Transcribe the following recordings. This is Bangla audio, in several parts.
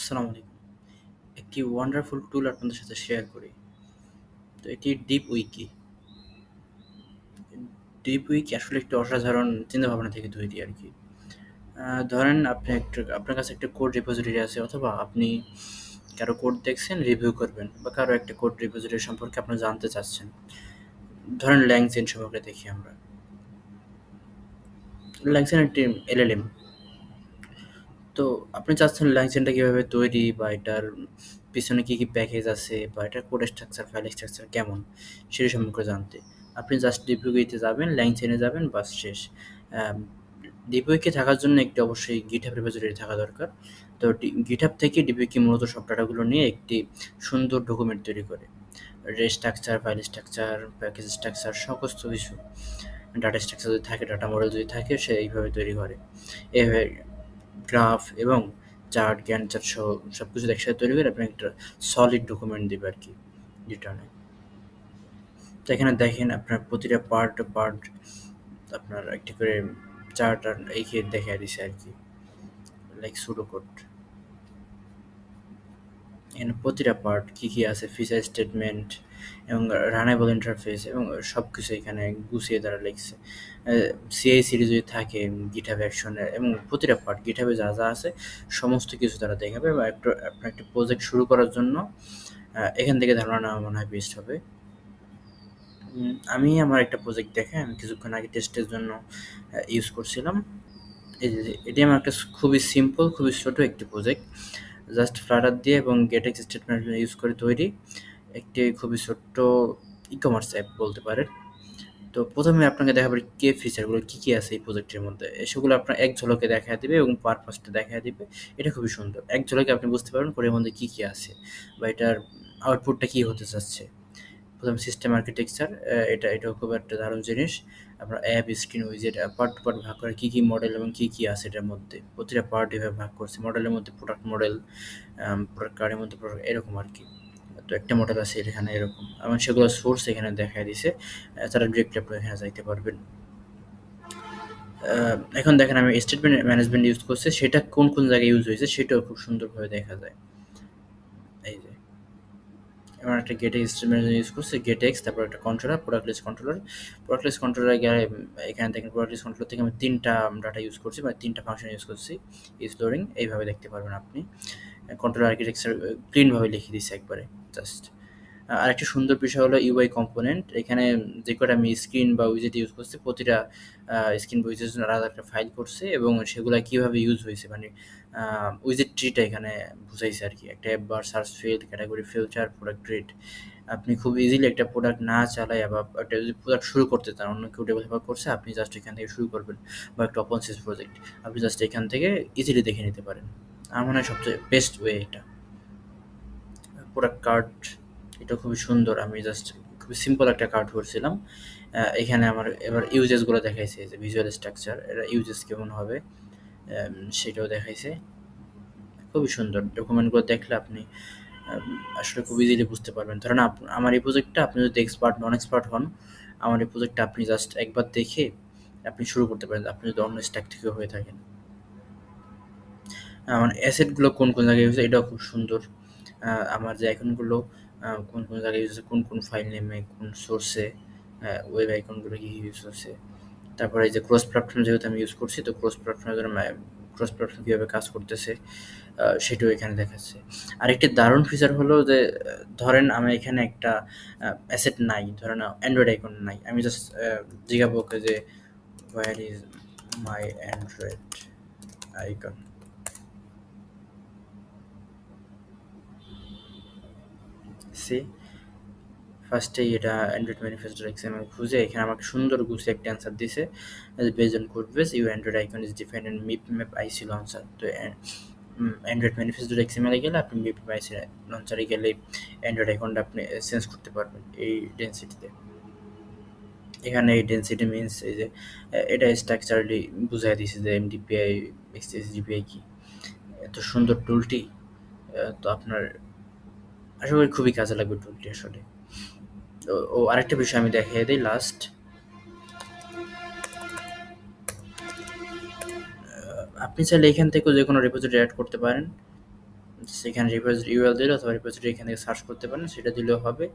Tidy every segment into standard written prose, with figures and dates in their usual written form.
আসসালামু আলাইকুম। একটি ওয়ান্ডারফুল টুল আপনাদের সাথে শেয়ার করি। তো এটি ডিপ উইকি। ডিপ উইকি আসলে একটি অসাধারণ চিন্তাভাবনা থেকে তৈরি আরকি। ধরেন আপনার কাছে একটা কোড রিপোজিটরি আছে অথবা আপনি কারো কোড দেখছেন, রিভিউ করবেন বা কারো একটা কোড রিপোজিটরি সম্পর্কে আপনি জানতে চাচ্ছেন। ধরেন ল্যাংচেন সম্পর্কে দেখি আমরা। ল্যাংচেন একটি এলএলএম। তো আপনি চাচ্ছেন ল্যাংচেনটা কিভাবে তৈরি বা এটার পিছনে কি প্যাকেজ আছে বা এটার কোড স্ট্রাকচার, ফাইল স্ট্রাকচার কেমন সেটা সম্পর্কে জানতে। আপনি জাস্ট ডিপিউইতে যাবেন, ল্যাংচেনে যাবেন, বাস শেষ। আম ডিপিউইকে থাকার জন্য একটি অবশ্যই GitHub রিপোজিটরি থাকা দরকার। তো GitHub থেকে ডিপিউইকে মূলত সব ডাটাগুলো নিয়ে একটি সুন্দর ডকুমেন্ট তৈরি করে। Structure, file structure, package structure সমস্ত কিছু। ডাটা স্ট্রাকচার যদি থাকে, ডাটা মডেল যদি থাকে সে এইভাবে তৈরি করে। এভাবে গ্রাফ এবং চার্ট, গ্যান্ট চার্ট সহ সবকিছু একসাথে তৈরি করে আপনার একটা সলিড ডকুমেন্ট দিবে আর কি রিটার্নে। তো এখানে দেখেন আপনার প্রতিটা পার্ট আপনার একটি করে চার্ট আর দেখা দিছে আর কি, লাইক সুডো কোড। এখানে প্রতিটা পার্ট কি আছে, ফিচার স্টেটমেন্ট এবং রানেবল ইন্টারফেস এবং সব কিছু এখানে গুছিয়ে তারা লিখছে। সিআই/সিডি যদি থাকে গিটহাব অ্যাকশনের এবং প্রতিটা পার্ট গিটহাবে যা আছে সমস্ত কিছু তারা দেখাবে বা আপনার একটা প্রজেক্ট শুরু করার জন্য এখান থেকে ধারণা নেওয়া মনে হয় বেস্ট হবে। আমি আমার একটা প্রজেক্ট দেখে আমি কিছুক্ষণ আগে টেস্টের জন্য ইউজ করছিলাম। এটি আমার একটা খুবই সিম্পল, খুবই ছোট একটি প্রজেক্ট। জাস্ট ফ্লাটার দিয়ে এবং গেটএক্স স্টেটমেন্ট ইউজ করে তৈরি একটি খুবই ছোট্ট ই-কমার্স অ্যাপ বলতে পারেন। তো প্রথমে আপনাকে দেখাবো ফিচারগুলো কি আছে এই প্রজেক্টের মধ্যে। সেগুলো আপনার এক ঝলকে দেখায় দিবে এবং পারপাসটা দেখায় দিবে। এটা খুবই সুন্দর। এক ঝলকে আপনি বুঝতে পারবেন কোডের মধ্যে কি আছে বা এটার আউটপুটটা কি হতে চাচ্ছে। প্রথম সিস্টেম আর্কিটেকচার, এটাও খুব একটা দারুণ জিনিস। আপনার অ্যাপ, স্ক্রিন, উইজেট পার্ট টু পার্ট ভাগ করে কি মডেল এবং কি আছে এটার মধ্যে। প্রতিটা পার্ট এভাবে ভাগ করছে। মডেলের মধ্যে প্রোডাক্ট মডেল, প্রোডাক্ট কার্ডের মধ্যে প্রোডাক্ট এরকম আরকি। তো একটা মডেল আছে এখানে এরকম এবং সেগুলো সোর্স এখানে দেখায় দিছে। তারা ডিরেক্টলি আপনি এখানে যাইতে পারবেন। এখন দেখেন আমি স্টেটমেন্ট ম্যানেজমেন্ট ইউজ করছি, সেটা কোন জায়গায় ইউজ হয়েছে সেটাও খুব সুন্দরভাবে দেখা যায়। এই যে এবার একটা গেটেক্স স্টেটমেন্ট ইউজ করছি, গেটেক্স, তারপর একটা কন্ট্রোলার, প্রোডাক্ট লিস্ট কন্ট্রোলার গেলে এখানে দেখেন প্রোডাক্ট লিস্ট কন্ট্রোলার থেকে আমি ৩টা ডাটা ইউজ করছি মানে ৩টা ফাংশন ইউজ করছি। ইজ লোডিং এইভাবে দেখতে পারবেন আপনি। কন্ট্রোলার আর্কিটেকচার ক্লিনভাবে লিখে দিয়েছি একবারে জাস্ট। আরেকটা সুন্দর বিষয় হলো ইউআই কম্পোনেন্ট। এখানে যে কটা আমি স্ক্রিন বা উইজেট ইউজ করছি প্রতিটা স্ক্রিন বা উইজেটের জন্য আলাদা একটা ফাইল করছে এবং সেগুলা কিভাবে ইউজ হয়েছে মানে উইজেট ট্রিটা এখানে বুঝাইছে আর কি। একটা app bar, search field, category filter, product grid. আপনি খুব ইজিলি একটা প্রোডাক্ট না চালায় বা একটা যদি প্রোডাক্ট শুরু করতে চান, অন্য কেউ ডেভেলপার করছে, আপনি জাস্ট এখান থেকে শুরু করবেন বা একটা ওপেন সোর্স প্রজেক্ট আপনি জাস্ট এখান থেকে ইজিলি দেখে নিতে পারেন। আমার মনে হয় সবচেয়ে বেস্ট ওয়ে এটা। প্রোডাক্ট কার্ড, এটা খুবই সুন্দর। আমি জাস্ট খুবই সিম্পল একটা কার্ড করছিলাম। এখানে আমার এবার ইউজেসগুলো দেখাইছে যে ভিজুয়াল স্ট্রাকচার, এটা ইউজেস কেমন হবে সেটাও দেখাইছে। খুবই সুন্দর। ডকুমেন্টগুলো দেখলে আপনি আসলে খুব ইজিলি বুঝতে পারবেন। ধরেন আমার এই প্রজেক্টটা আপনি যদি নন এক্সপার্ট হন, আমার এই প্রজেক্টটা আপনি জাস্ট একবার দেখে আপনি শুরু করতে পারেন আপনি যদি অন্য স্ট্যাক থেকে হয়ে থাকেন। আমার অ্যাসেটগুলো কোন জায়গায় ইউজ, এটাও খুব সুন্দর। আমার যে আইকনগুলো কোন জায়গায় ইউজ হচ্ছে, কোন ফাইল নেমে, কোন সোর্সে, ওয়েব আইকনগুলো কি ইউজ হচ্ছে। তারপরে এই যে ক্রস প্ল্যাটফর্ম যেহেতু আমি ইউজ করছি, তো ক্রস প্ল্যাটফর্ম কীভাবে কাজ করতেছে সেটাও এখানে দেখাচ্ছে। আরেকটি দারুণ ফিচার হলো যে ধরেন আমার এখানে একটা অ্যাসেট নাই, ধরেন অ্যান্ড্রয়েড আইকন নাই। আমি জাস্ট জিজ্ঞাবো ওকে যে where is my Android icon. See ফার্স্টেই এটা অ্যান্ড্রয়েড ম্যানিফেস্টো এক্সএমএল খুঁজে এখানে আমাকে সুন্দর গুছিয়ে একটা অ্যান্সার দিছে। Based on code base your Android icon is defined in mipmap IC launcher. তো অ্যান্ড্রয়েড ম্যানিফেস্টো এক্সএমএল গেলে আপনি মিপ ম্যাপ আইসি লঞ্চারে গেলে অ্যান্ড্রয়েড আইকনটা আপনি চেঞ্জ করতে পারবেন এই ডেনসিটিতে। এখানে এই ডেনসিটি মিনস এই যে এটা স্ট্রাকচারালি বুঝাই দিছে যে এমডিপিআই, এসডিপিআই কি। এত সুন্দর টুলটি, তো আপনার আশা করি খুবই কাজে লাগবে টুলটি আসলে। ও আরেকটা বিষয় আমি দেখিয়ে দিই লাস্ট। আপনি চাইলে এখান থেকেও যে কোনো রিপোজিটরি অ্যাড করতে পারেন। সেখানে রিপোজিটরি ইউআরএল দিলে অথবা রিপোজিটরি এখান থেকে সার্চ করতে পারেন, সেটা দিলেও হবে।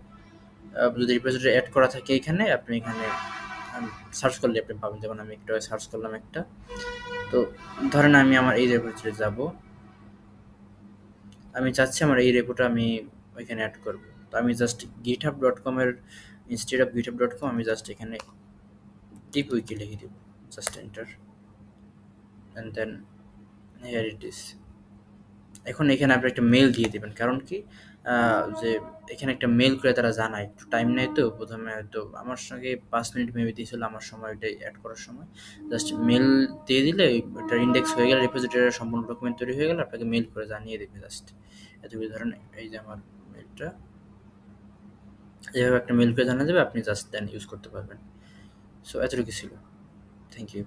যদি রিপোজিটরি অ্যাড করা থাকে এখানে, আপনি এখানে সার্চ করলে আপনি পাবেন। যেমন আমি একটা সার্চ করলাম একটা, তো ধরেন আমি আমার এই রিপোজিটরি যাব, আমি চাচ্ছি আমার এই রেপোটা আমি ওইখানে অ্যাড করব। তো আমি জাস্ট github.com এর ইনস্টেড অফ github.com আমি জাস্ট এখানে ডিপ উইকি লিখে দেব, just enter and then here it is. এখন এখানে আপনি একটা মেল দিয়ে দেবেন, কারণ কি যে এখানে একটা মেল করে তারা জানায়, একটু টাইম নেয় তো প্রথমে, হয়তো আমার সঙ্গে 5 মিনিট মেবি দিয়েছিল আমার সময়টা অ্যাড করার সময়। জাস্ট মেল দিয়ে দিলে এটা ইন্ডেক্স হয়ে গেলে, রিপোজিটরির সম্পূর্ণ ডকুমেন্ট তৈরি হয়ে গেলে আপনাকে মেল করে জানিয়ে দেবে জাস্ট এতগুলো। ধরেন এই যে আমার মেলটা, এভাবে একটা মেল করে জানা যাবে, আপনি জাস্ট দেন ইউজ করতে পারবেন। সো এতটুকু ছিল। Thank you.